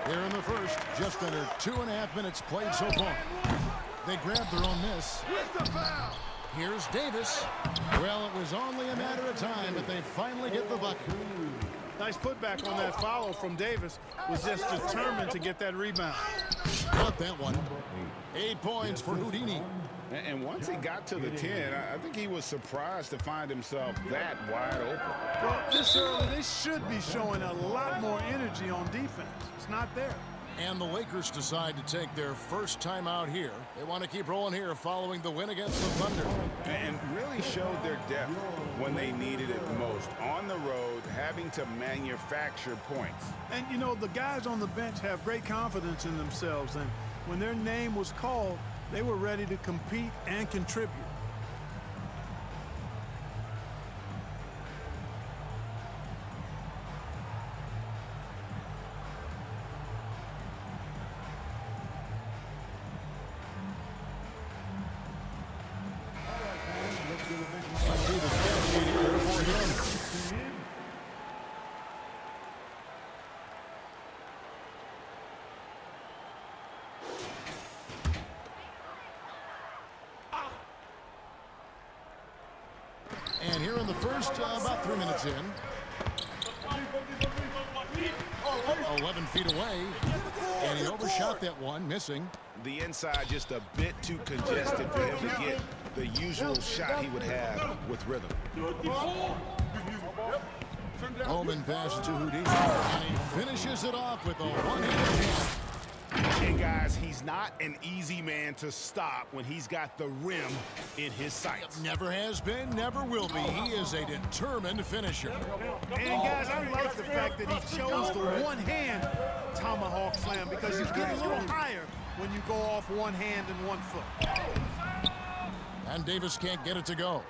Here in the first, just under 2.5 minutes played so far. They grabbed their own miss. Here's Davis. Well, it was only a matter of time, but they finally get the bucket. Nice putback on that follow from Davis. Was just determined to get that rebound. Got that one. 8 points for Houdini. And once he got to the 10, I think he was surprised to find himself that wide open. Well, this early, they should be showing a lot more energy on defense. It's not there. And the Lakers decide to take their first time out here. They want to keep rolling here following the win against the Thunder. And really showed their depth when they needed it most. On the road, having to manufacture points. And, you know, the guys on the bench have great confidence in themselves. And when their name was called, they were ready to compete and contribute. And here in the first, about 3 minutes in. 11 feet away. And he overshot that one, missing. The inside just a bit too congested for him to get the usual shot he would have with rhythm. Holman passes to Houdini. And he finishes it off with a one-handed jam. And guys, he's not an easy man to stop when he's got the rim in his sights. Never has been, never will be. He is a determined finisher. And guys, I like the fact that he chose the one-hand tomahawk slam because you get a little higher when you go off one hand and 1 foot. And Davis can't get it to go.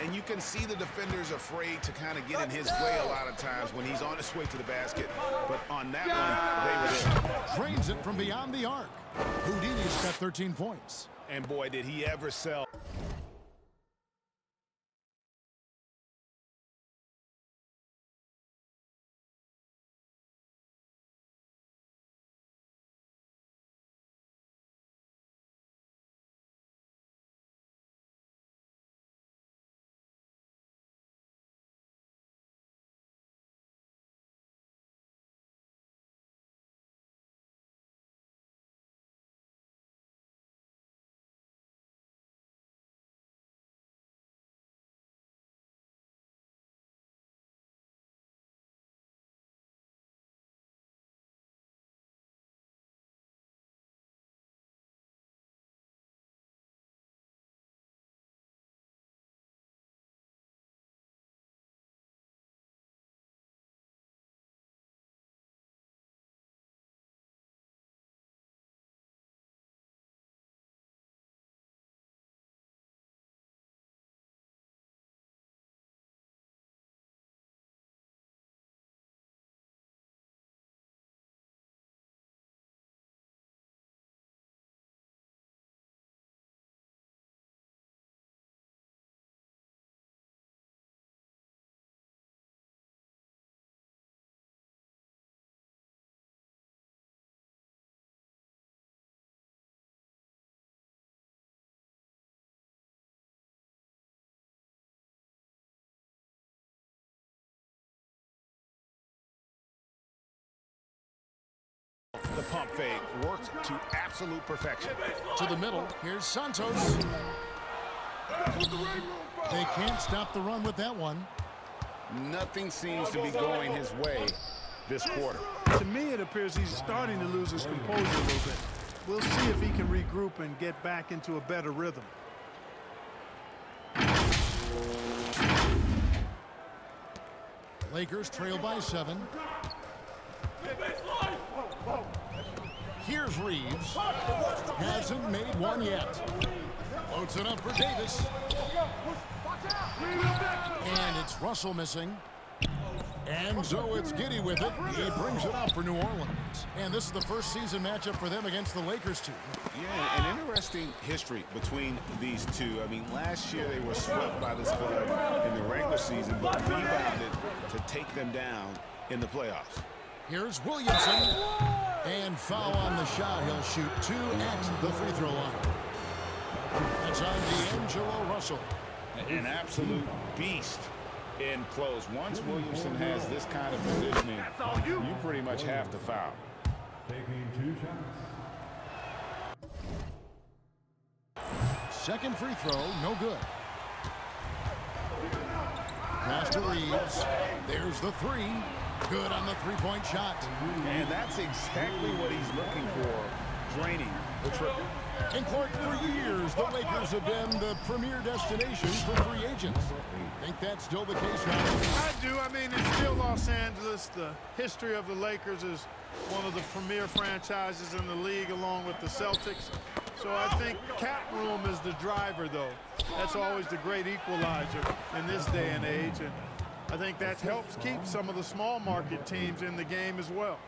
And you can see the defenders afraid to kind of get in his way a lot of times when he's on his way to the basket. But on that one, they were there. Drains it from beyond the arc. Houdini's got 13 points. And boy, did he ever sell. The pump fake worked to absolute perfection. To the middle, here's Santos. They can't stop the run with that one. Nothing seems to be going his way this quarter. To me, it appears he's starting to lose his composure a little bit. We'll see if he can regroup and get back into a better rhythm. Lakers trail by 7. Here's Reeves. Hasn't made one yet. Floats it up for Davis. And it's Russell missing. And so it's Giddey with it. He brings it up for New Orleans. And this is the first season matchup for them against the Lakers team. Yeah, an interesting history between these two. I mean, last year they were swept by this club in the regular season, but rebounded to take them down in the playoffs. Here's Williamson. And foul on the shot. He'll shoot 2 at the free throw line. That's on D'Angelo Russell. An absolute beast in close. Once Williamson has this kind of positioning, you pretty much have to foul. Taking 2 shots. Second free throw, no good. Pass to Reeves. There's the 3. Good on the three-point shot. And that's exactly what he's looking for, draining the triple. And Clark, for years, the Lakers have been the premier destination for free agents. Think that's still the case now? I do. I mean, it's still Los Angeles. The history of the Lakers is one of the premier franchises in the league, along with the Celtics. So I think cap room is the driver, though. That's always the great equalizer in this day and age. And I think that helps keep some of the small market teams in the game as well.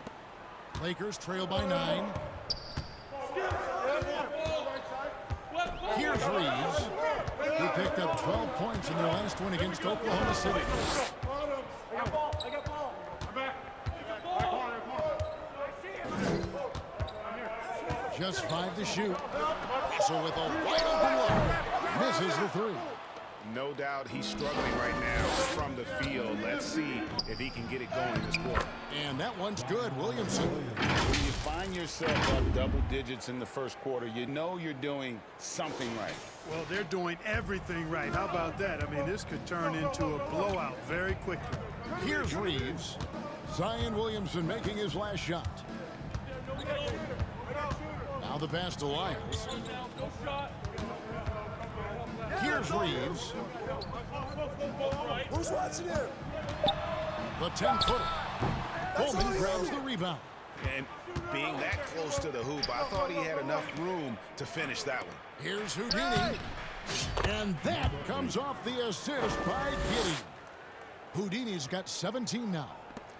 Lakers trail by 9. Here's Reeves, who picked up 12 points in their last win against Oklahoma City. Just 5 to shoot. So with a wide open look, misses the 3. No doubt he's struggling right now from the field. Let's see if he can get it going this quarter. And that one's good, Williamson. When you find yourself up double digits in the first quarter, you know you're doing something right. Well, they're doing everything right. How about that? I mean, this could turn into a blowout very quickly. Here's Reeves. Zion Williamson making his last shot. Now the pass to Lyles. Here's Reeves. Who's watching him? The 10-footer. Coleman grabs the rebound. And being that close to the hoop, I thought he had enough room to finish that one. Here's Houdini. And that comes off the assist by Giddey. Houdini's got 17 now.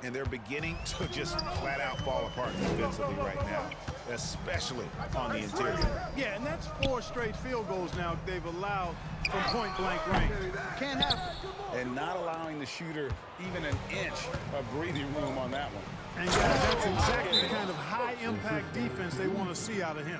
And they're beginning to just flat out fall apart defensively right now, especially on the interior. Yeah, and that's 4 straight field goals now they've allowed from point-blank range. Can't happen. And not allowing the shooter even an inch of breathing room on that one. And guys, that's exactly the kind of high-impact defense they want to see out of him.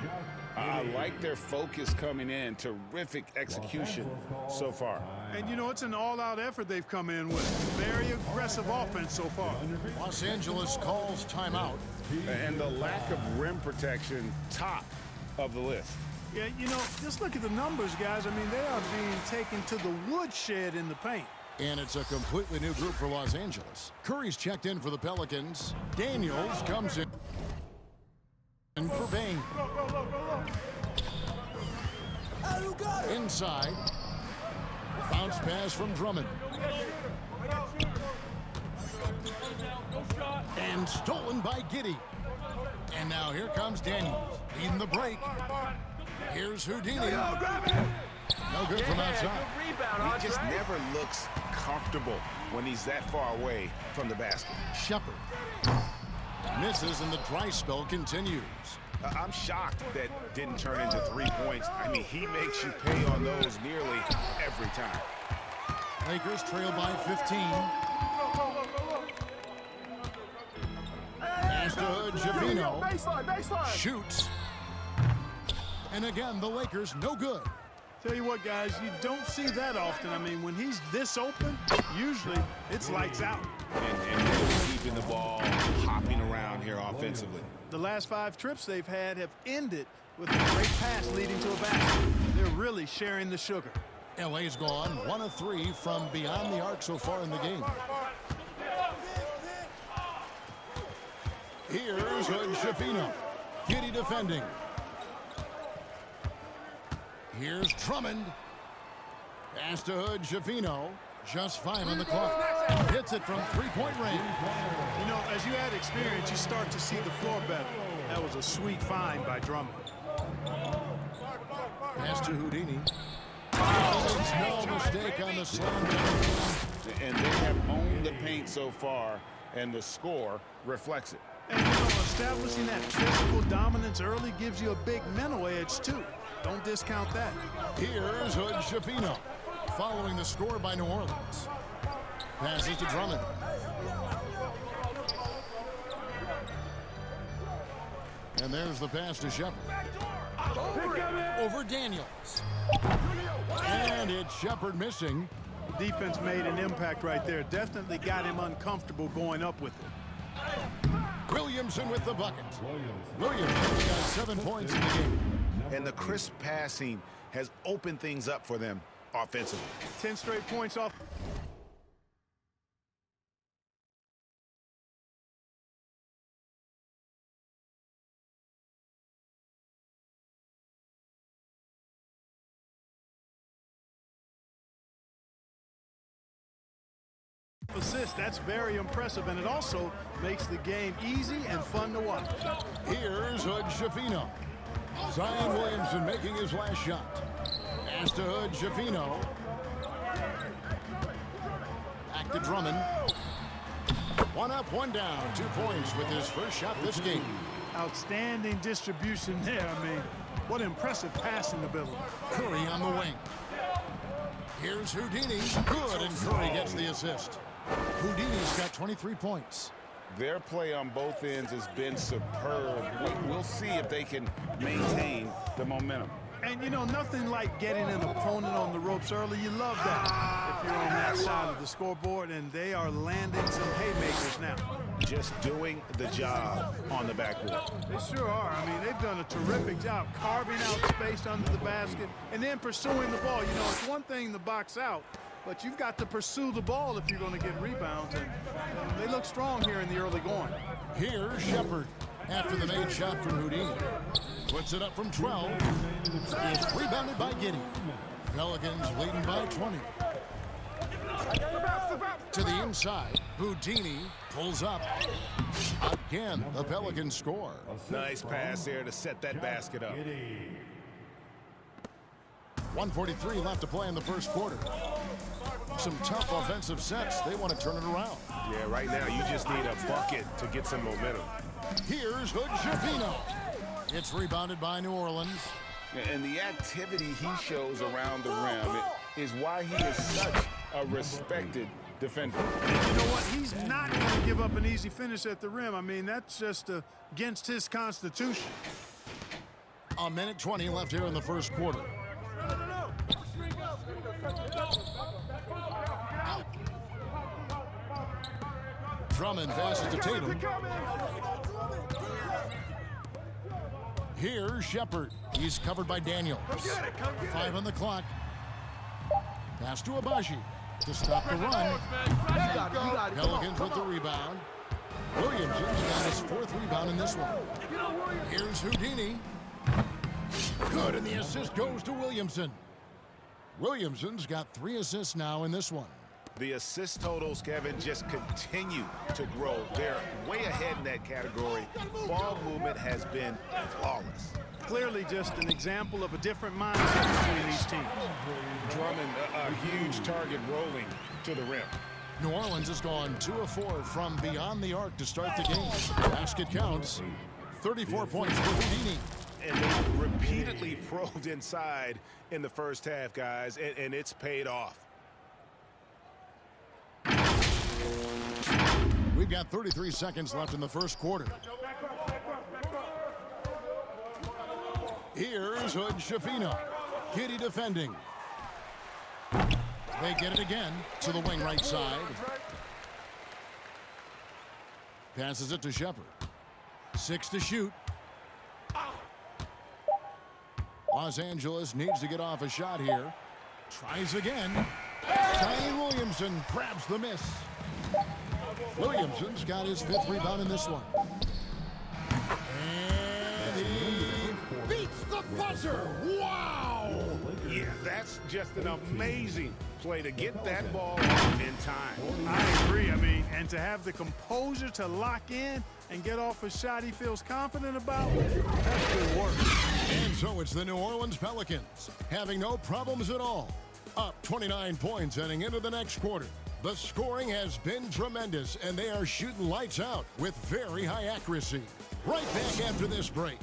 I like their focus coming in. Terrific execution so far. And, you know, it's an all-out effort they've come in with. Very aggressive offense so far. Los Angeles calls timeout. And the lack of rim protection, top of the list. Yeah, you know, just look at the numbers, guys. I mean, they are being taken to the woodshed in the paint. And it's a completely new group for Los Angeles. Curry's checked in for the Pelicans. Daniels comes in for Bain. Inside. Bounce pass from Drummond. And stolen by Giddey. And now here comes Daniels, leading the break. Here's Houdini. No good from outside. He just never looks comfortable when he's that far away from the basket. Shepard misses, and the dry spell continues. I'm shocked that didn't turn into 3 points. I mean, he makes you pay on those nearly every time. Lakers trail by 15. Pass to Javino. Shoots. And again, the Lakers no good. Tell you what, guys, you don't see that often. I mean, when he's this open, usually it's lights out. And really keeping the ball hopping around here offensively. The last 5 trips they've had have ended with a great pass leading to a basket. They're really sharing the sugar. LA's gone 1 of 3 from beyond the arc so far in the game. Here's Javino. Giddey defending. Here's Drummond. Pass to Javino. Just 5 on the clock. Hits it from 3-point range. You know, as you add experience, you start to see the floor better. That was a sweet find by Drummond. Pass to Houdini. Oh, no mistake on the slam. And they have owned the paint so far, and the score reflects it. And, you know, establishing that physical dominance early gives you a big mental edge, too. Don't discount that. Here's Javino, following the score by New Orleans. Passes to Drummond. And there's the pass to Shepard. Over Daniels. And it's Shepard missing. Defense made an impact right there. Definitely got him uncomfortable going up with it. Williamson with the bucket. Williamson got 7 points in the game. And the crisp passing has opened things up for them offensively. 10 straight points off. Assist, that's very impressive, and it also makes the game easy and fun to watch. Here's Hood Schifino. Zion Williamson making his last shot. Pass to Hood Schifino. Back to Drummond. 1 up, 1 down. 2 points with his first shot this game. Outstanding distribution there. I mean, what impressive passing ability. Curry on the wing. Here's Houdini. Good, and Curry gets the assist. Houdini's got 23 points. Their play on both ends has been superb. We'll see if they can maintain the momentum. And, you know, nothing like getting an opponent on the ropes early. You love that if you're on that side of the scoreboard, and they are landing some haymakers now. Just doing the job on the backboard. They sure are. I mean, they've done a terrific job carving out space under the basket and then pursuing the ball. You know, it's one thing to box out, but you've got to pursue the ball if you're going to get rebounds, and they look strong here in the early going. Here's Shepard after the made shot from Houdini. Puts it up from 12. It's rebounded by Giddey. Pelicans leading by 20. To the inside, Houdini pulls up. Again, the Pelicans score. Nice pass there to set that basket up. 1:43 left to play in the first quarter. Some tough offensive sets. They want to turn it around. Yeah, right now you just need a bucket to get some momentum. Here's Hood Schifino. It's rebounded by New Orleans. And the activity he shows around the rim is why he is such a respected defender. And you know what? He's not going to give up an easy finish at the rim. I mean, that's just against his constitution. 1:20 left here in the first quarter. Drummond passes to Tatum. Here's Shepard. He's covered by Daniels. 5 on the clock. Pass to Abaji to stop the run. Pelicans with the rebound. Williamson's got his 4th rebound in this one. Here's Houdini. Good, and the assist goes to Williamson. Williamson's got 3 assists now in this one. The assist totals, Kevin, just continue to grow. They're way ahead in that category. Ball movement has been flawless. Clearly just an example of a different mindset between these teams. Drummond, a huge target rolling to the rim. New Orleans has gone 2 of 4 from beyond the arc to start the game. Basket counts. 34 points for Houdini. And they repeatedly probed inside in the first half, guys, and it's paid off. We've got 33 seconds left in the first quarter. Here's Hood Schifino. Giddey defending. They get it again to the wing right side. Passes it to Shepard. 6 to shoot. Los Angeles needs to get off a shot here. Tries again. Zion Williamson grabs the miss. Williamson's got his 5th rebound in this one. And he beats the buzzer. Wow! Yeah, that's just an amazing play to get that ball in time. I agree. I mean, and to have the composure to lock in and get off a shot he feels confident about, that's good work. And so it's the New Orleans Pelicans having no problems at all. Up 29 points heading into the next quarter. The scoring has been tremendous, and they are shooting lights out with very high accuracy. Right back after this break.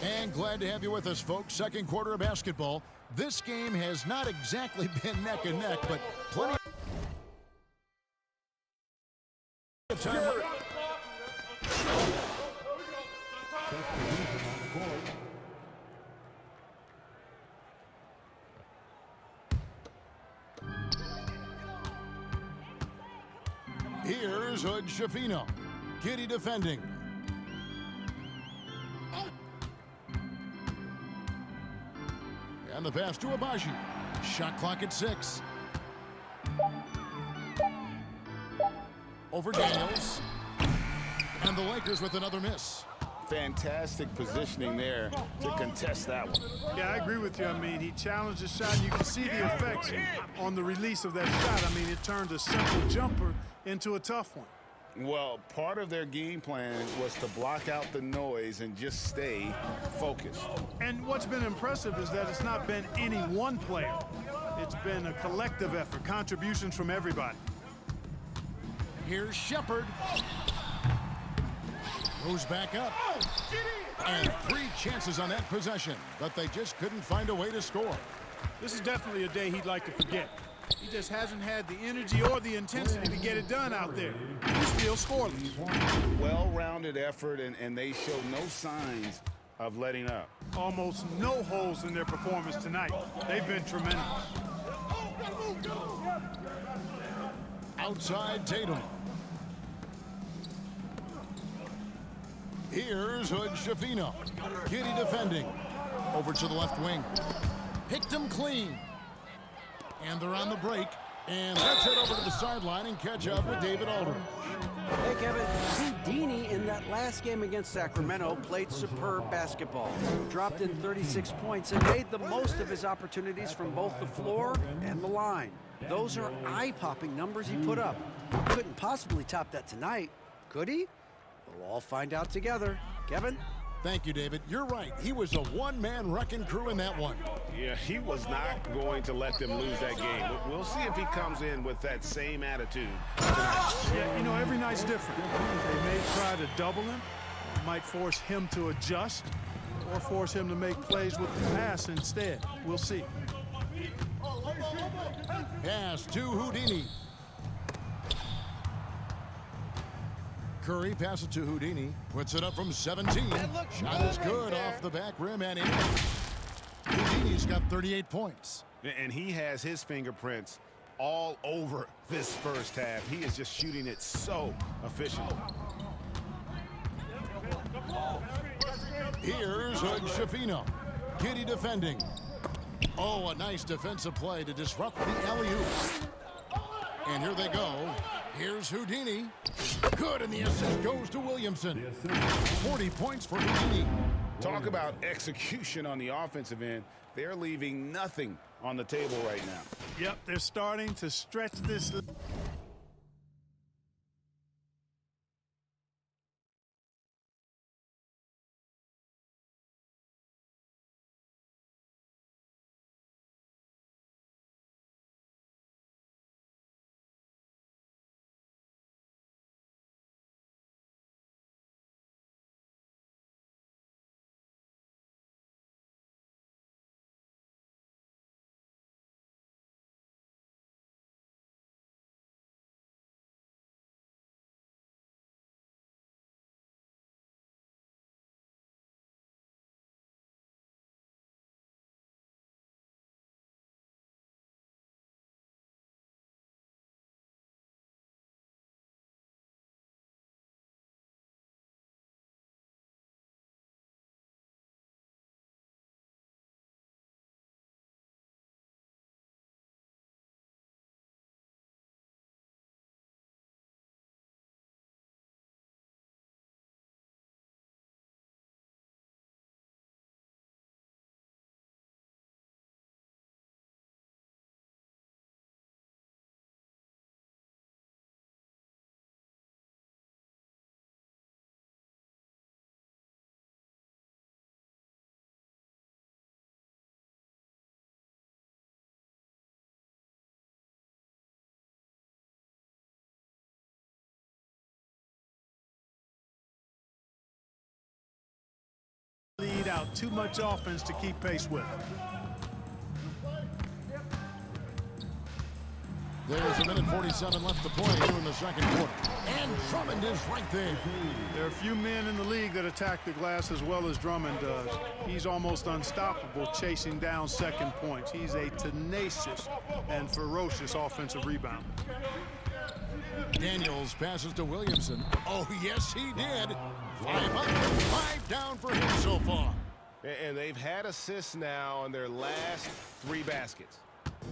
And glad to have you with us, folks. Second quarter of basketball. This game has not exactly been neck and neck, but plenty Here's Hood Schifino. Giddey defending. And the pass to Agbaji. Shot clock at 6. Over Daniels. And the Lakers with another miss. Fantastic positioning there to contest that one. Yeah, I agree with you. I mean, he challenged the shot, and you can see the effects on the release of that shot. I mean, it turned a simple jumper into a tough one. Well, part of their game plan was to block out the noise and just stay focused. And what's been impressive is that it's not been any one player. It's been a collective effort, contributions from everybody. Here's Shepard. Goes back up. And 3 chances on that possession, but they just couldn't find a way to score. This is definitely a day he'd like to forget. He just hasn't had the energy or the intensity to get it done out there. He's still scoreless. Well-rounded effort, and they show no signs of letting up. Almost no holes in their performance tonight. They've been tremendous. Outside Tatum. Here's Hood Schifino. Giddey defending. Over to the left wing. Picked him clean. And they're on the break. And let's head over to the sideline and catch up with David Aldridge. Hey, Kevin. Houdini in that last game against Sacramento played superb basketball. Dropped in 36 points and made the most of his opportunities from both the floor and the line. Those are eye-popping numbers he put up. Couldn't possibly top that tonight, could he? We'll all find out together. Kevin? Thank you, David. You're right. He was a one-man wrecking crew in that one. Yeah, he was not going to let them lose that game. We'll see if he comes in with that same attitude tonight. Yeah, you know, every night's different. They may try to double him, might force him to adjust, or force him to make plays with the pass instead. We'll see. Pass to Houdini. Curry passes to Houdini. Puts it up from 17. Shot is good off the back rim and in. Houdini's got 38 points. And he has his fingerprints all over this first half. He is just shooting it so efficiently. Here's Hood Schifino. Giddey defending. Oh, a nice defensive play to disrupt the alley-oop. And here they go. Here's Houdini. Good, and the assist goes to Williamson. 40 points for Houdini. Talk about execution on the offensive end. They're leaving nothing on the table right now. Yep, they're starting to stretch this. Lead out too much offense to keep pace with. There's a minute 47 left to play here in the second quarter. And Drummond is right there. There are a few men in the league that attack the glass as well as Drummond does. He's almost unstoppable chasing down second points. He's a tenacious and ferocious offensive rebounder. Daniels passes to Williamson. Oh, yes, he did. 5 up, 5 down for him so far. And they've had assists now on their last 3 baskets.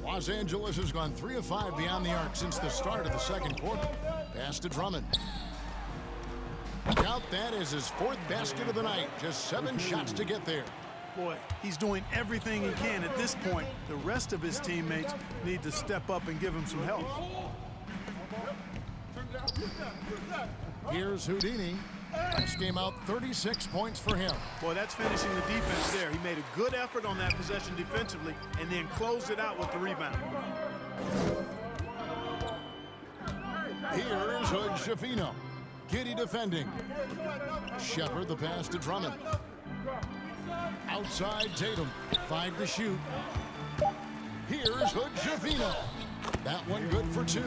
Los Angeles has gone 3 of 5 beyond the arc since the start of the second quarter. Pass to Drummond. Count that as his 4th basket of the night. Just 7 shots to get there. Boy, he's doing everything he can at this point. The rest of his teammates need to step up and give him some help. Here's Houdini. This game out 36 points for him. Boy, that's finishing the defense there. He made a good effort on that possession defensively and then closed it out with the rebound. Here's Hood Schifino. Giddy defending. Shepard the pass to Drummond. Outside Tatum. 5 to shoot. Here's Hood Schifino. That one good for 2.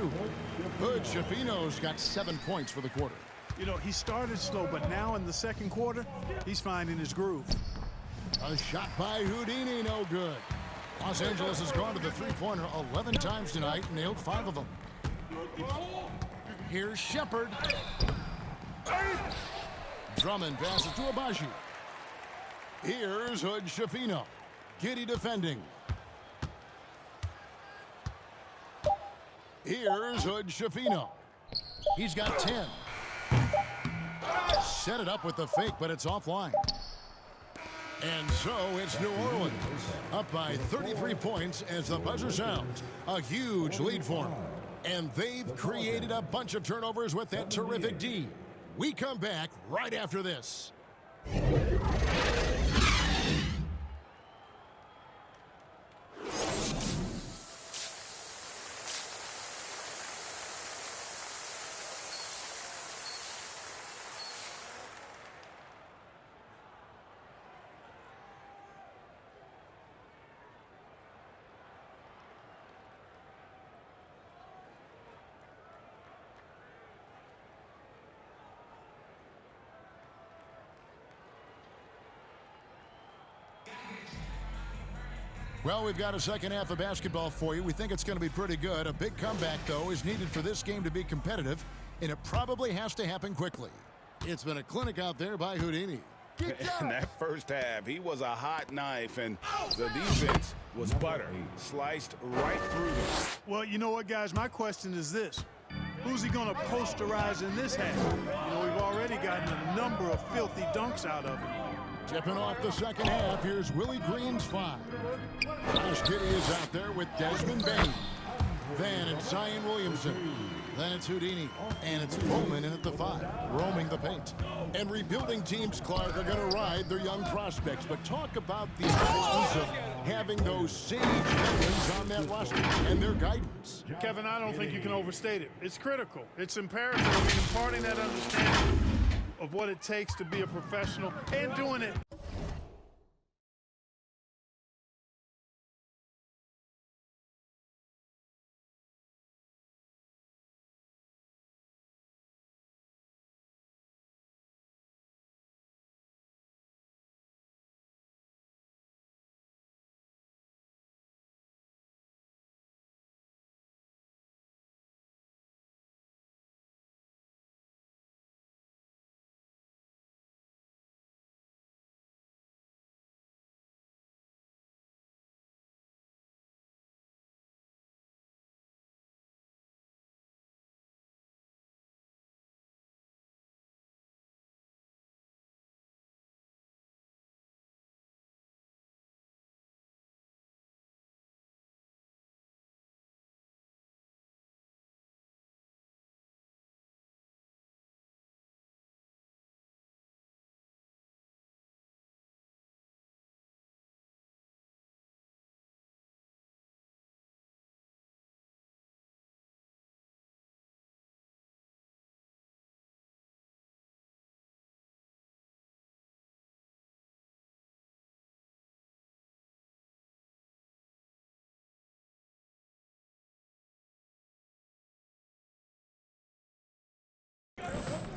Hood Schifino's got 7 points for the quarter. You know, he started slow, but now in the second quarter, he's finding his groove. A shot by Houdini, no good. Los Angeles has gone to the three-pointer 11 times tonight and nailed 5 of them. Here's Shepard. Drummond passes to Abaji. Here's Hood Schifino. Giddy defending. Here's Hood Schifino. He's got 10. Set it up with the fake, but it's offline. And so it's New Orleans up by 33 points as the buzzer sounds. A huge lead for them. And they've created a bunch of turnovers with that terrific D. We come back right after this. Well, we've got a second half of basketball for you. We think it's going to be pretty good. A big comeback, though, is needed for this game to be competitive, and it probably has to happen quickly. It's been a clinic out there by Houdini. In that first half, he was a hot knife, and the defense was butter. Sliced right through them. Well, you know what, guys? My question is this. Who's he going to posterize in this half? You know, we've already gotten a number of filthy dunks out of him. Tipping off the second half, here's Willie Green's 5. Josh Giddey is out there with Desmond Bain. Then it's Zion Williamson. Then it's Houdini. And it's Bowman in at the 5, roaming the paint. And rebuilding teams, Clark, are going to ride their young prospects. But talk about the importance of having those sage veterans on that roster and their guidance. Kevin, I don't think you can overstate it. It's critical. It's imperative. I mean, imparting that understanding of what it takes to be a professional and doing it.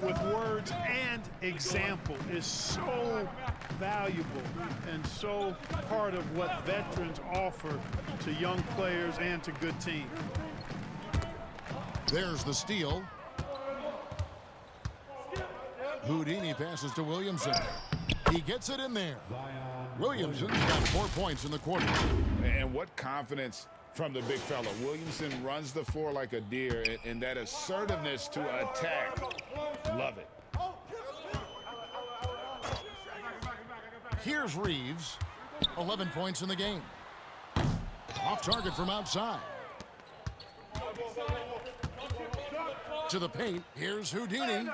With words and example is so valuable and so part of what veterans offer to young players and to good teams. There's the steal. Houdini passes to Williamson. He gets it in there. Williamson's got 4 points in the quarter. And what confidence from the big fella. Williamson runs the floor like a deer, and that assertiveness to attack. Love it. Here's Reeves. 11 points in the game. Off target from outside. To the paint. Here's Houdini.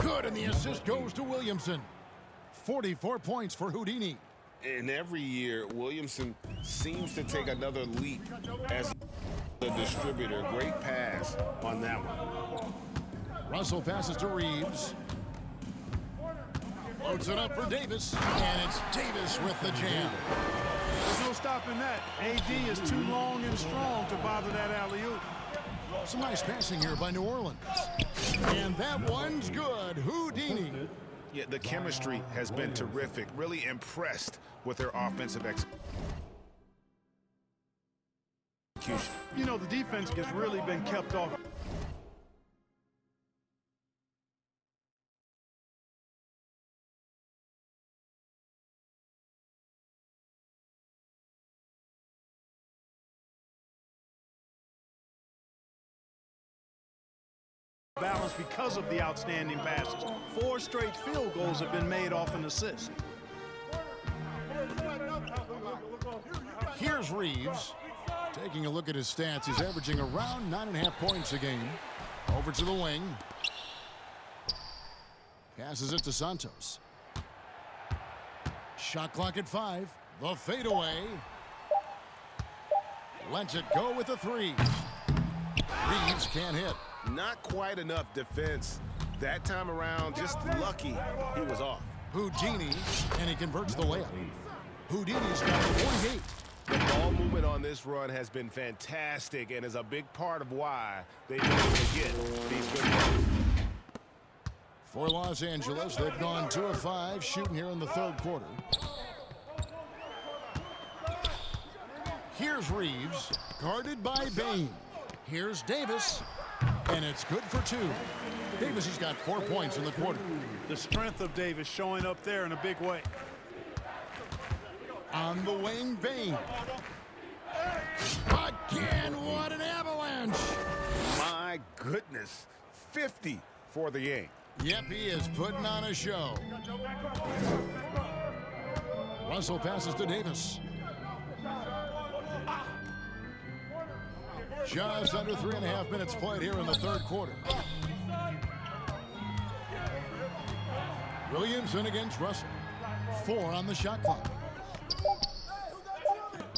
Good, and the assist goes to Williamson. 44 points for Houdini. And every year, Williamson seems to take another leap as a distributor. Great pass on that one. Russell passes to Reeves. Loads it up for Davis. And it's Davis with the jam. There's no stopping that. AD is too long and strong to bother that alley-oop. Some nice passing here by New Orleans. And that one's good. Houdini. Yeah, the chemistry has been terrific. Really impressed with their offensive execution. You know, the defense has really been kept off. Balance because of the outstanding passes. 4 straight field goals have been made off an assist. Here's Reeves. Taking a look at his stats, he's averaging around 9.5 points a game. Over to the wing. Passes it to Santos. Shot clock at 5. The fadeaway. Lets it go with a 3. Reeves can't hit. Not quite enough defense. That time around, just lucky he was off. Houdini, and he converts the layup. Houdini's got 48. The ball movement on this run has been fantastic and is a big part of why they've been able to get these good runs. For Los Angeles, they've gone 2 of 5 shooting here in the third quarter. Here's Reeves, guarded by Bane. Here's Davis, and it's good for 2. Davis has got 4 points in the quarter. The strength of Davis showing up there in a big way. On the wing, Bane. Again, what an avalanche. My goodness, 50 for the game. Yep, he is putting on a show. Russell passes to Davis. Just under 3.5 minutes played here in the third quarter. Williamson against Russell. 4 on the shot clock.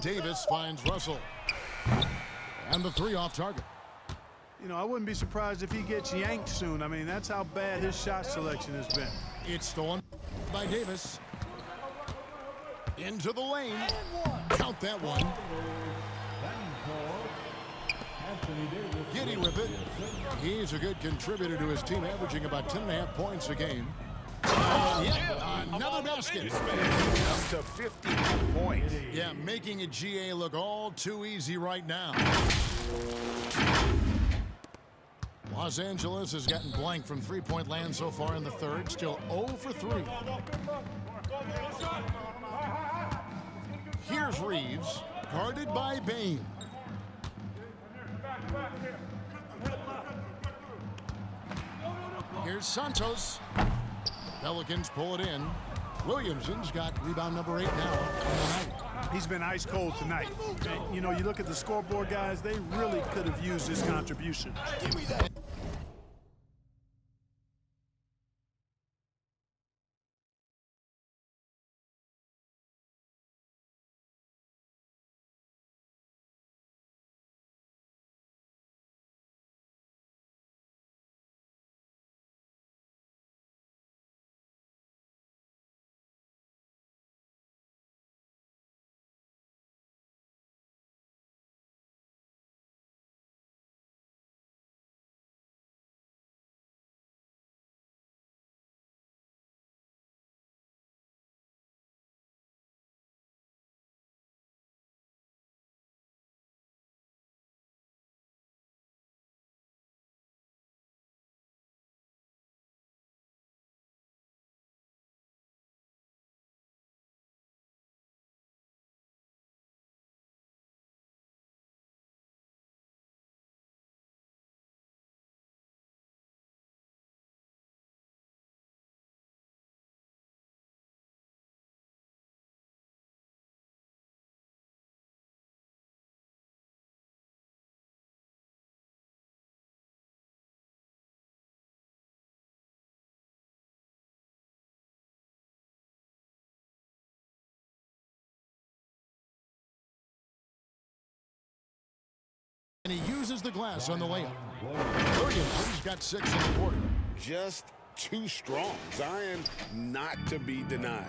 Davis finds Russell. And the 3 off target. You know, I wouldn't be surprised if he gets yanked soon. I mean, that's how bad his shot selection has been. It's stolen by Davis. Into the lane. Count that one. Giddy with it. He's a good contributor to his team, averaging about 10.5 points a game. Yep, another basket. Up to 50 points. Yeah, making a GA look all too easy right now. Los Angeles has gotten blank from three-point land so far in the third. Still 0 for 3. Here's Reeves, guarded by Bane. Here's Santos. Pelicans pull it in. Williamson's got rebound number 8 now on the night. He's been ice cold tonight. And, you know, you look at the scoreboard, guys, they really could have used his contribution. Give me that. uses the glass on the layup. Williams got 6 in the quarter. Just too strong. Zion not to be denied.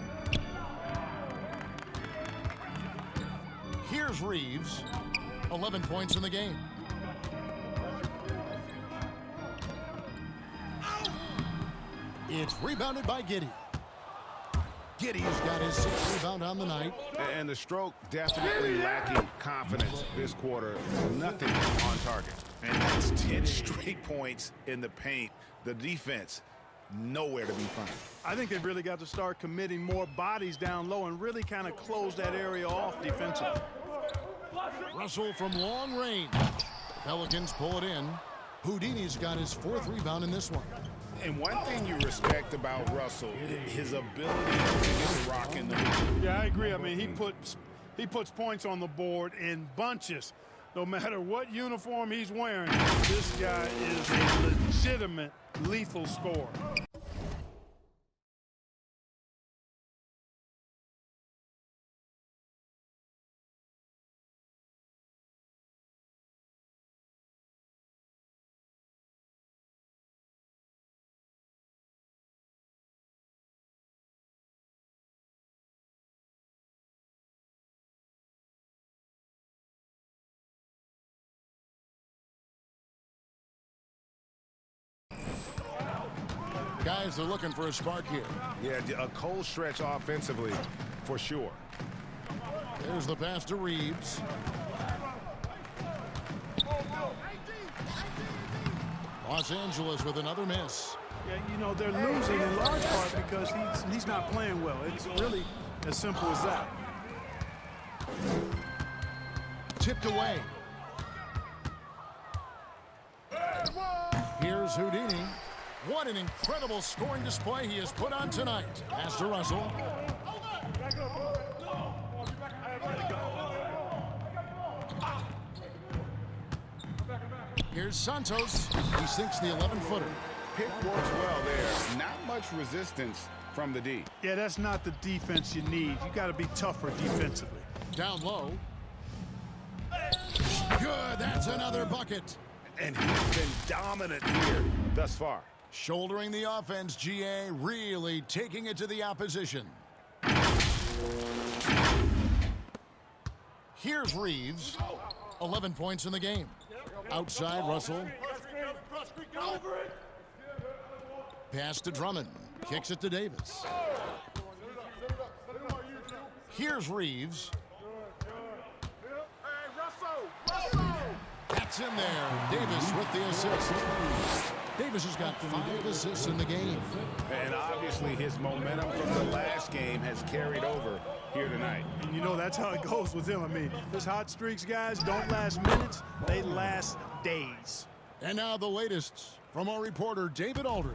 Here's Reeves. 11 points in the game. It's rebounded by Giddey. Giddey's got his 6th rebound on the night. And the stroke definitely lacking confidence this quarter. Nothing on target. And that's 10 straight points in the paint. The defense, nowhere to be found. I think they've really got to start committing more bodies down low and really kind of close that area off defensively. Russell from long range. Pelicans pull it in. Houdini's got his 4th rebound in this one. And one thing you respect about Russell, his ability to get the rock in the hoop. Yeah, I agree. I mean, he puts points on the board in bunches. No matter what uniform he's wearing, this guy is a legitimate lethal scorer. Guys are looking for a spark here. Yeah, a cold stretch offensively, for sure. There's the pass to Reeves. Los Angeles with another miss. Yeah, you know, they're losing in large part because he's not playing well. It's really as simple as that. Tipped away. Here's Houdini. What an incredible scoring display he has put on tonight. Pass to Russell. Here's Santos. He sinks the 11-footer. Pick works well there. Not much resistance from the D. Yeah, that's not the defense you need. You got to be tougher defensively. Down low. Good. That's another bucket. And he's been dominant here thus far. Shouldering the offense, GA really taking it to the opposition. Here's Reeves. 11 points in the game. Outside, Russell. Pass to Drummond. Kicks it to Davis. Here's Reeves. That's in there. Davis with the assist. Davis has got 5 assists in the game. And obviously his momentum from the last game has carried over here tonight. And you know that's how it goes with him. I mean, those hot streaks, guys, don't last minutes. They last days. And now the latest from our reporter, David Aldridge.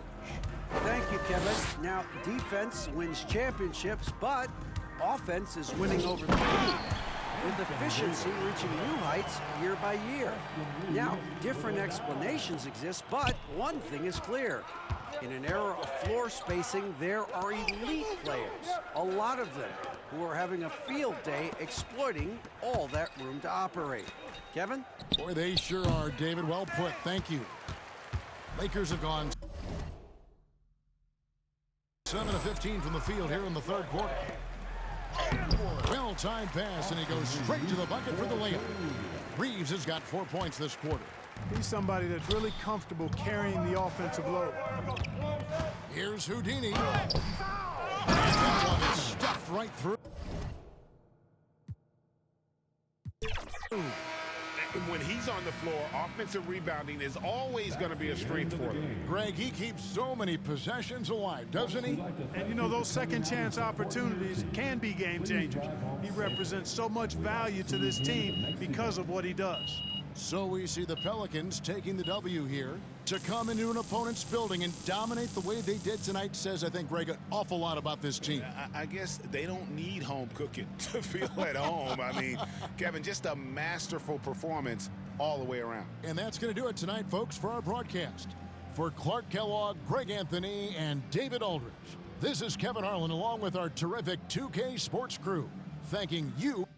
Thank you, Kevin. Now, defense wins championships, but offense is winning over the league, with efficiency reaching new heights year by year. Now, different explanations exist, but one thing is clear. In an era of floor spacing, there are elite players, a lot of them, who are having a field day exploiting all that room to operate. Kevin? Boy, they sure are, David. Well put. Thank you. Lakers have gone 7 of 15 from the field here in the third quarter. Well-timed pass, and he goes straight to the bucket for the layup. Reeves has got 4 points this quarter. He's somebody that's really comfortable carrying the offensive load. Here's Houdini. That one is stuffed right through. When he's on the floor, offensive rebounding is always going to be a strength for them. Greg, he keeps so many possessions alive, doesn't he? And you know, those second chance opportunities can be game changers. He represents so much value to this team because of what he does. So we see the Pelicans taking the W here. To come into an opponent's building and dominate the way they did tonight says, I think, Greg, an awful lot about this team. I guess they don't need home cooking to feel at home. I mean, Kevin, just a masterful performance all the way around. And that's going to do it tonight, folks, for our broadcast. For Clark Kellogg, Greg Anthony, and David Aldridge, this is Kevin Harlan along with our terrific 2K Sports crew, thanking you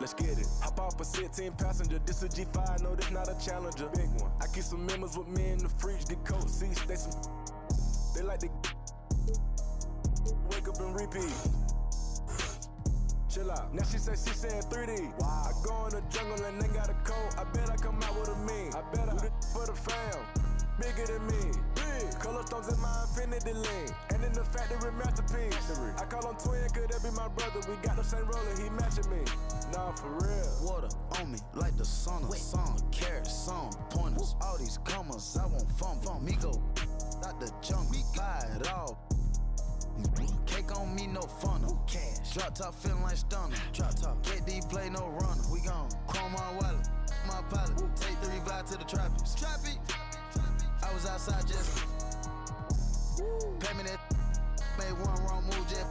Let's get it. Hop off a 16 passenger. This a G5, no, this not a Challenger. Big one. I keep some members with me in the fridge. The coat seats, they like to wake up and repeat. Chill out. Now she saying 3D. Wow. I go in the jungle and they got a coat. I bet I come out with a mean. I bet I do this for the fam. Bigger than me. Big. Color stones in my infinity lane. And in the factory masterpiece. I call him twin, could that be my brother? We got the same roller, he matching me. Nah, for real. Water on me like the sun of song. Carrots, song, pointers. All these commas, I won't fumble. Me go out the jungle, buy it all. Cake on me, no funnel. Cash. Drop top feeling like stunner. Drop top. KD play no runner. We gone. Chrome my wallet. My pilot. Take the revive to the trappies. Trappy. I was outside just. Pay me that. Made one wrong move, jet.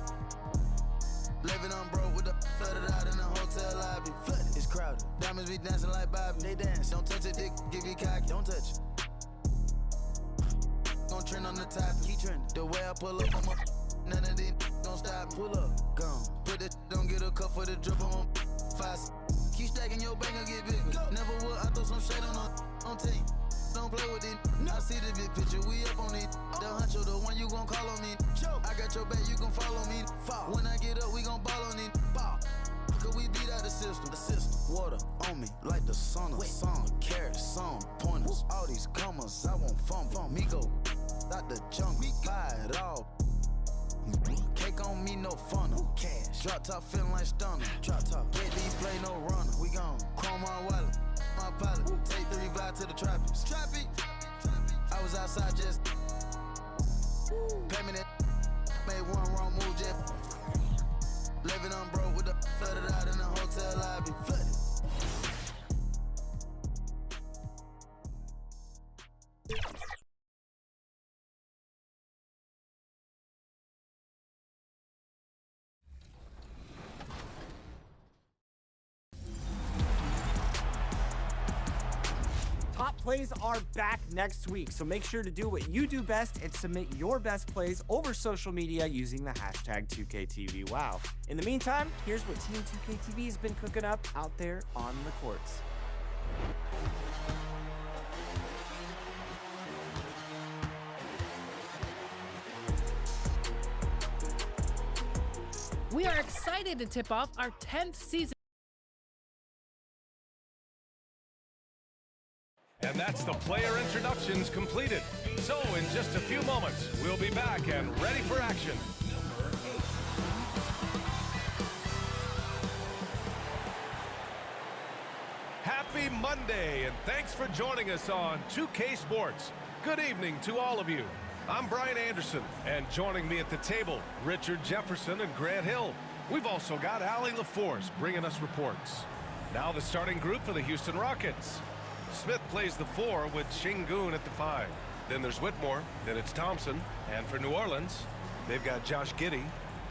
Living on broke with the flooded out in the hotel lobby. Flooded. It's crowded. Diamonds be dancing like Bobby. They dance. Don't touch it, dick. Give you cocky. Don't touch it. Gon' trend on the top. Keep trending. The way I pull up on my. None of these gon' stop. Pull up, gone. Put that don't get a cup for the drip on 5. Keep stacking your bank and get bigger. Never would I throw some shade on team. Don't play with it. I see the big picture. We up on it. The huncho, the one you gon' call on me. I got your back, you gon' follow me. When I get up, we gon' ball on it. Cause we beat out the system. Water on me like the sun of song. Carrots, song, pointers. All these commas, I won't fumble. Me go out the jungle, buy it all. Cake on me, no funnel. Cash. Drop top feeling like stunner. Drop top. KD play no runner. We gone. Chrome my wallet. My pilot. Take the revive to the trappies. Trappy. I was outside just. Pay me that. Made one wrong move, jet. Living on broke with the flooded out in the hotel lobby. Flooded. Top plays are back next week, so make sure to do what you do best and submit your best plays over social media using the hashtag 2KTVWow. In the meantime, here's what Team 2KTV has been cooking up out there on the courts. We are excited to tip off our 10th season. And that's the player introductions completed. So in just a few moments, we'll be back and ready for action. Happy Monday, and thanks for joining us on 2K Sports. Good evening to all of you. I'm Brian Anderson, and joining me at the table, Richard Jefferson and Grant Hill. We've also got Allie LaForce bringing us reports. Now the starting group for the Houston Rockets. Smith plays the 4 with Şengün at the 5. Then there's Whitmore, then it's Thompson. And for New Orleans, they've got Josh Giddey.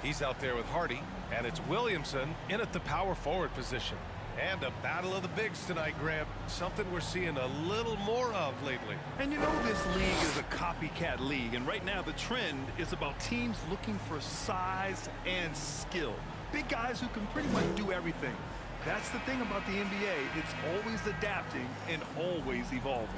He's out there with Hardy. And it's Williamson in at the power forward position. And a battle of the bigs tonight, Grant. Something we're seeing a little more of lately. And you know this league is a copycat league. And right now the trend is about teams looking for size and skill. Big guys who can pretty much do everything. That's the thing about the NBA. It's always adapting and always evolving.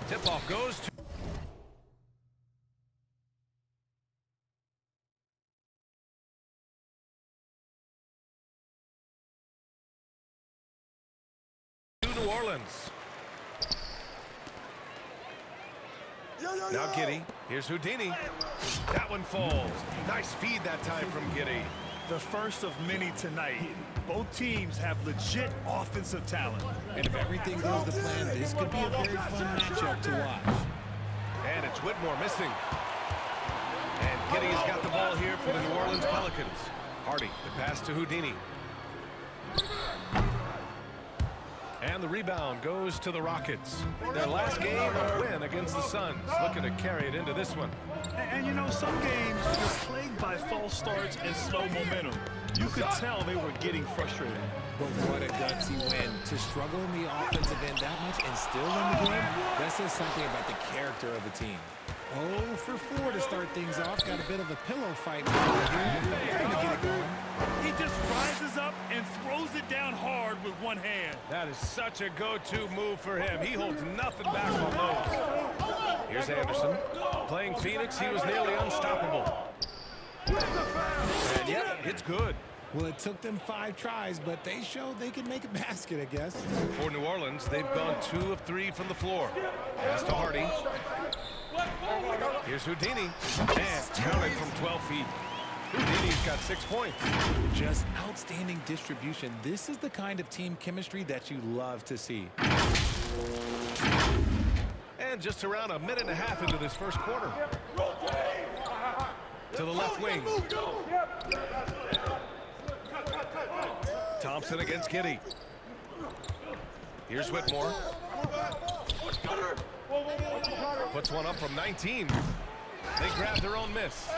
Tip-off goes to New Orleans. Now Giddey. Here's Houdini. That one falls. Nice feed that time from Giddey. The first of many tonight. Both teams have legit offensive talent. And if everything goes to plan, this could be a very fun matchup to watch. And it's Whitmore missing. And Giddey has got the ball here for the New Orleans Pelicans. Hardy, the pass to Houdini. And the rebound goes to the Rockets. Their last game, a win against the Suns. Looking to carry it into this one. And you know, some games were plagued by false starts and slow momentum. You could tell they were getting frustrated. But what a gutsy win. To struggle in the offensive end that much and still win the game, that says something about the character of the team. 0 for 4 to start things off. Got a bit of a pillow fight here. Trying to get it going. He just rises up and throws it down hard with one hand. That is such a go-to move for him. He holds nothing back on those. Here's Anderson. Playing Phoenix, he was nearly unstoppable. And yep, it's good. Well, it took them 5 tries, but they showed they could make a basket, I guess. For New Orleans, they've gone 2 of 3 from the floor. Pass to Hardy. Here's Houdini. And counted from 12 feet. Houdini's got 6 points. Just outstanding distribution. This is the kind of team chemistry that you love to see. And just around a minute and a half into this first quarter. To the left wing. Thompson against Giddey. Here's Whitmore. Puts one up from 19. They grab their own miss.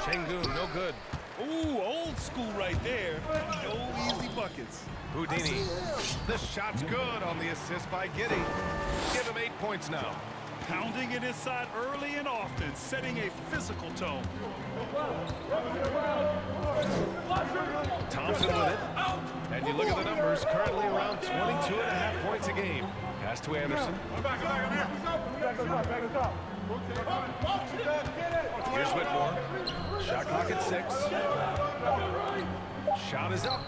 Şengün, no good. Ooh, old school right there. No easy buckets. Houdini. The shot's good on the assist by Giddey. Give him 8 points now. Pounding it inside early and often, setting a physical tone. Thompson with it. And you look at the numbers, currently around 22.5 points a game. Pass to Anderson. Here's Whitmore. Shot clock at 6. Shot is up.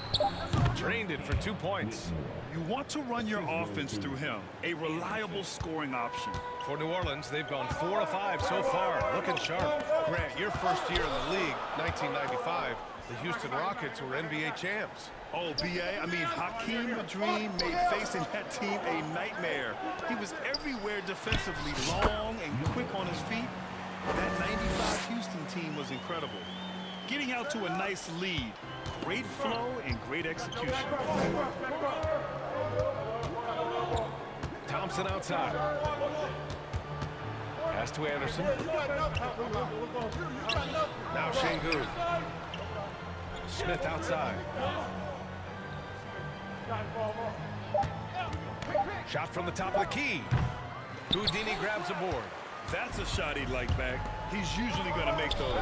Drained it for 2 points. You want to run your offense through him, a reliable scoring option. For New Orleans, they've gone 4 of 5 so far. Looking sharp. Grant, your first year in the league, 1995, the Houston Rockets were NBA champs. Oh, B.A., I mean, Hakeem Dream made facing that team a nightmare. He was everywhere defensively, long and quick on his feet. That 95 Houston team was incredible. Getting out to a nice lead. Great flow and great execution. Thompson outside. Pass to Anderson. Now Şengün. Smith outside. Shot from the top of the key. Houdini grabs a board. That's a shot he'd like back. He's usually going to make those.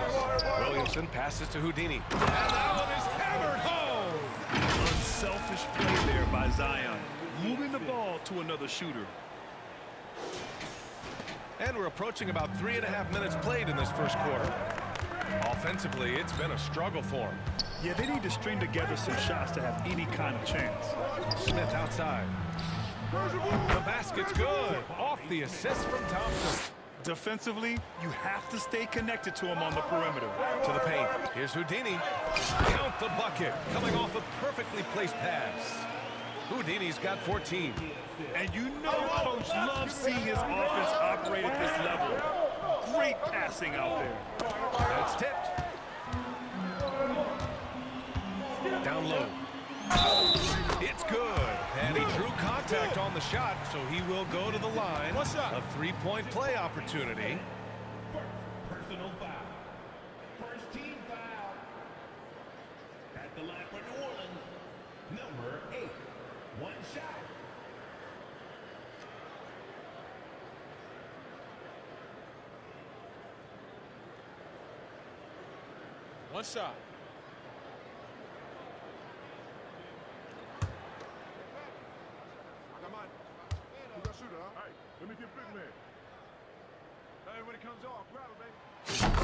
Williamson passes to Houdini. And that one is hammered home. Unselfish play there by Zion. Moving the ball to another shooter. And we're approaching about 3.5 minutes played in this first quarter. Offensively, it's been a struggle for him. Yeah, they need to string together some shots to have any kind of chance. Smith outside. The basket's good. Off the assist from Thompson. Defensively, you have to stay connected to him on the perimeter. To the paint. Here's Houdini. Count the bucket. Coming off a perfectly placed pass. Houdini's got 14. And you know Coach loves seeing his offense operate at this level. Great passing out there. That's tipped. Down low. It's good. And he drew contact on the shot, so he will go to the line. What's up? A 3-point play opportunity. Personal foul. First team foul. At the line for New Orleans, number 8. One shot. One shot.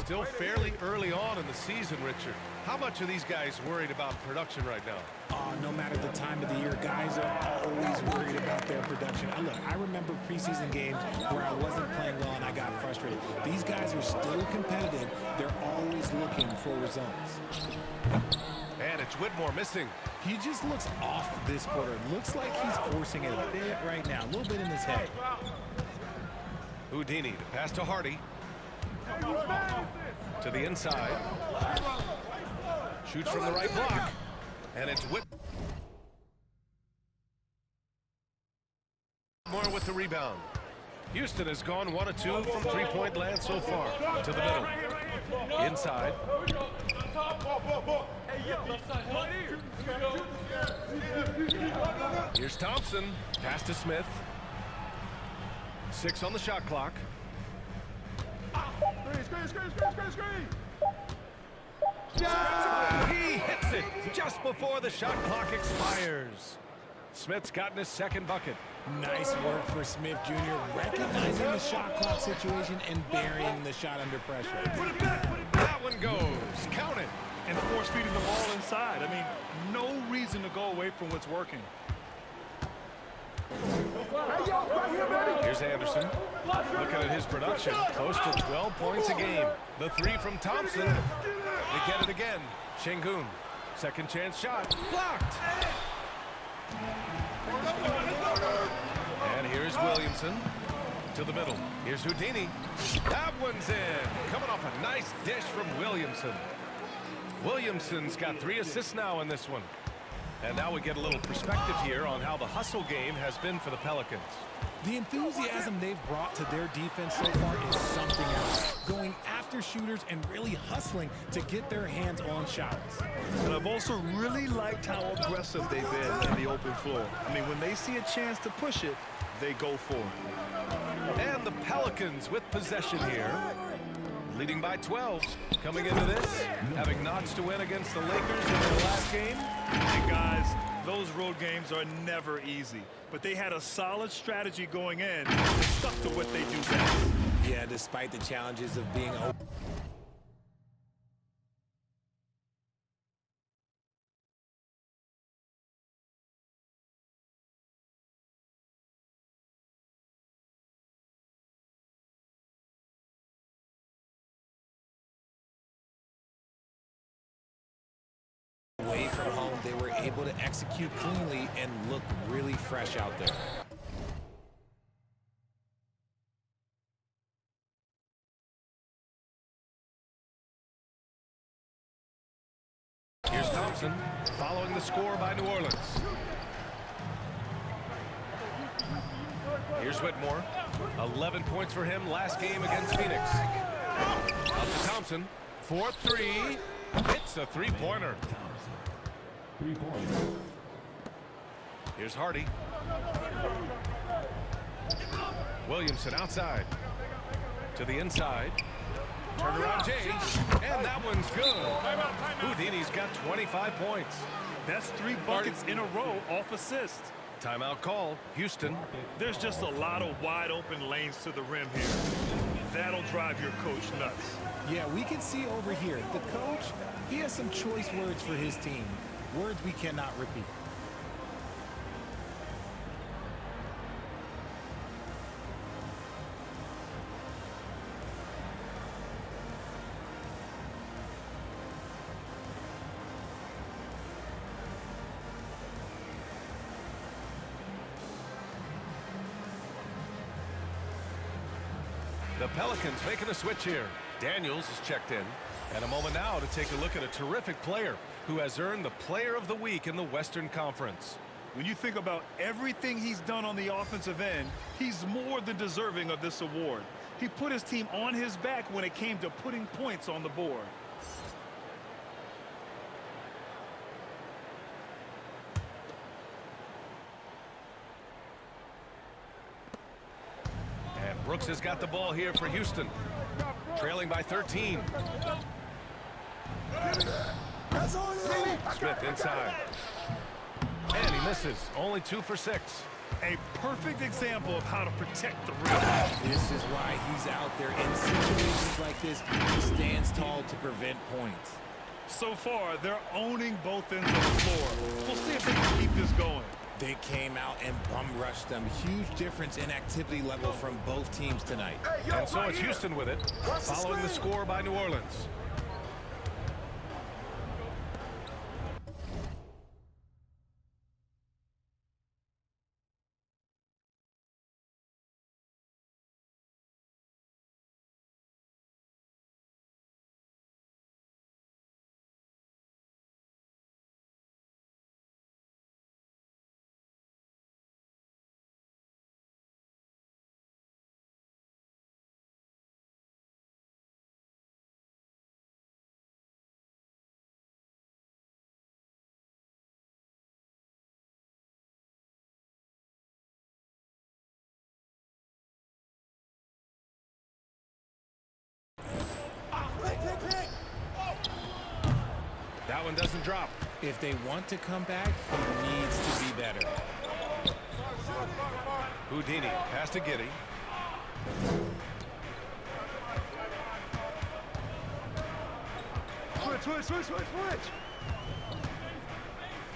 Still fairly early on in the season, Richard. How much are these guys worried about production right now? No matter the time of the year, guys are always worried about their production. Look, I remember preseason games where I wasn't playing well and I got frustrated. These guys are still competitive. They're always looking for results. And it's Whitmore missing. He just looks off this quarter. Looks like he's forcing it a bit right now. A little bit in his head. Houdini, the pass to Hardy. To the inside. Shoots from the right block. And it's Whitmore. Whitmore with the rebound. Houston has gone 1 of 2 from three-point land so far. To the middle. Inside. Here's Thompson. Pass to Smith. 6 on the shot clock. He hits it just before the shot clock expires. Smith's gotten his second bucket. Nice work for Smith Jr. recognizing the shot clock situation and burying the shot under pressure. That one goes. Count it. And force feeding the ball inside. I mean, no reason to go away from what's working. Here's Anderson. Looking at his production, close to 12 points a game. The three from Thompson. They get it again. Şengün. Second chance shot. Blocked. And here's Williamson. To the middle. Here's Houdini. That one's in. Coming off a nice dish from Williamson. Williamson's got 3 assists now in this one. And now we get a little perspective here on how the hustle game has been for the Pelicans. The enthusiasm they've brought to their defense so far is something else. Going after shooters and really hustling to get their hands on shots. And I've also really liked how aggressive they've been in the open floor. I mean, when they see a chance to push it, they go for it. And the Pelicans with possession here. Leading by 12. Coming into this, having notched to win against the Lakers in their last game. And guys, those road games are never easy. But they had a solid strategy going in and stuck to what they do best. Yeah, despite the challenges of being open. Away from home, they were able to execute cleanly and look really fresh out there. Here's Thompson, following the score by New Orleans. Here's Whitmore. 11 points for him last game against Phoenix. Out to Thompson. 4-3. It's a three-pointer. Here's Hardy. Williamson outside. To the inside. Turnaround J. And that one's good. Houdini's got 25 points. That's 3 buckets in a row off assist. Timeout call. Houston. There's just a lot of wide open lanes to the rim here. That'll drive your coach nuts. Yeah, we can see over here, the coach, he has some choice words for his team. Words we cannot repeat. The Pelicans making a switch here. Daniels is checked in. And a moment now to take a look at a terrific player who has earned the Player of the Week in the Western Conference. When you think about everything he's done on the offensive end, he's more than deserving of this award. He put his team on his back when it came to putting points on the board. And Brooks has got the ball here for Houston. Trailing by 13. Smith inside. And he misses. Only 2 for 6. A perfect example of how to protect the rim. This is why he's out there in situations like this. He stands tall to prevent points. So far, they're owning both ends of the floor. We'll see if they can keep this going. They came out and bum rushed them. Huge difference in activity level from both teams tonight. And so it's Houston with it, following the score by New Orleans. That one doesn't drop. If they want to come back, he needs to be better. Houdini, pass to Giddey. Switch.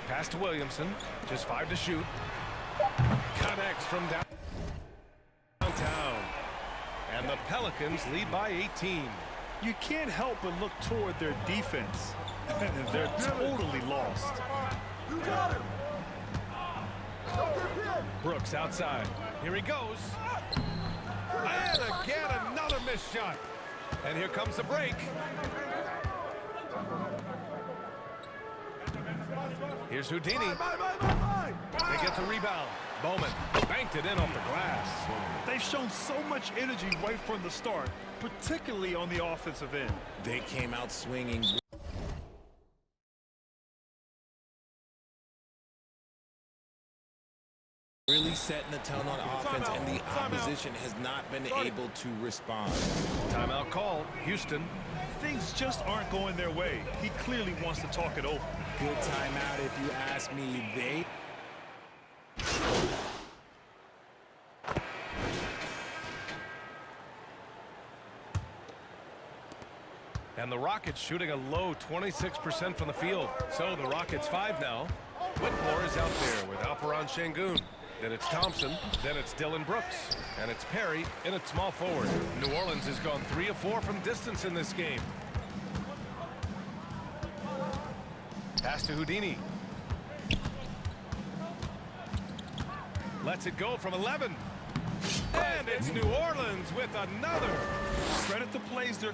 Pass to Williamson. Just 5 to shoot. Connects from downtown. And the Pelicans lead by 18. You can't help but look toward their defense. They're totally lost. You got him. Brooks outside. Here he goes. And again, another missed shot. And here comes the break. Here's Houdini. They get the rebound. Bowman banked it in off the glass. They've shown so much energy right from the start, particularly on the offensive end. They came out swinging. Really setting the tone on offense, and the opposition has not been able to respond. Timeout call. Houston. Things just aren't going their way. He clearly wants to talk it over. Good timeout if you ask me. They And the Rockets shooting a low 26% from the field. So the Rockets 5 now. Whitmore is out there with Alperon Şengün. Then it's Thompson. Then it's Dylan Brooks. And it's Perry in at small forward. New Orleans has gone 3 of 4 from distance in this game. Pass to Houdini. Lets it go from 11. And it's New Orleans with another. Credit the plays they're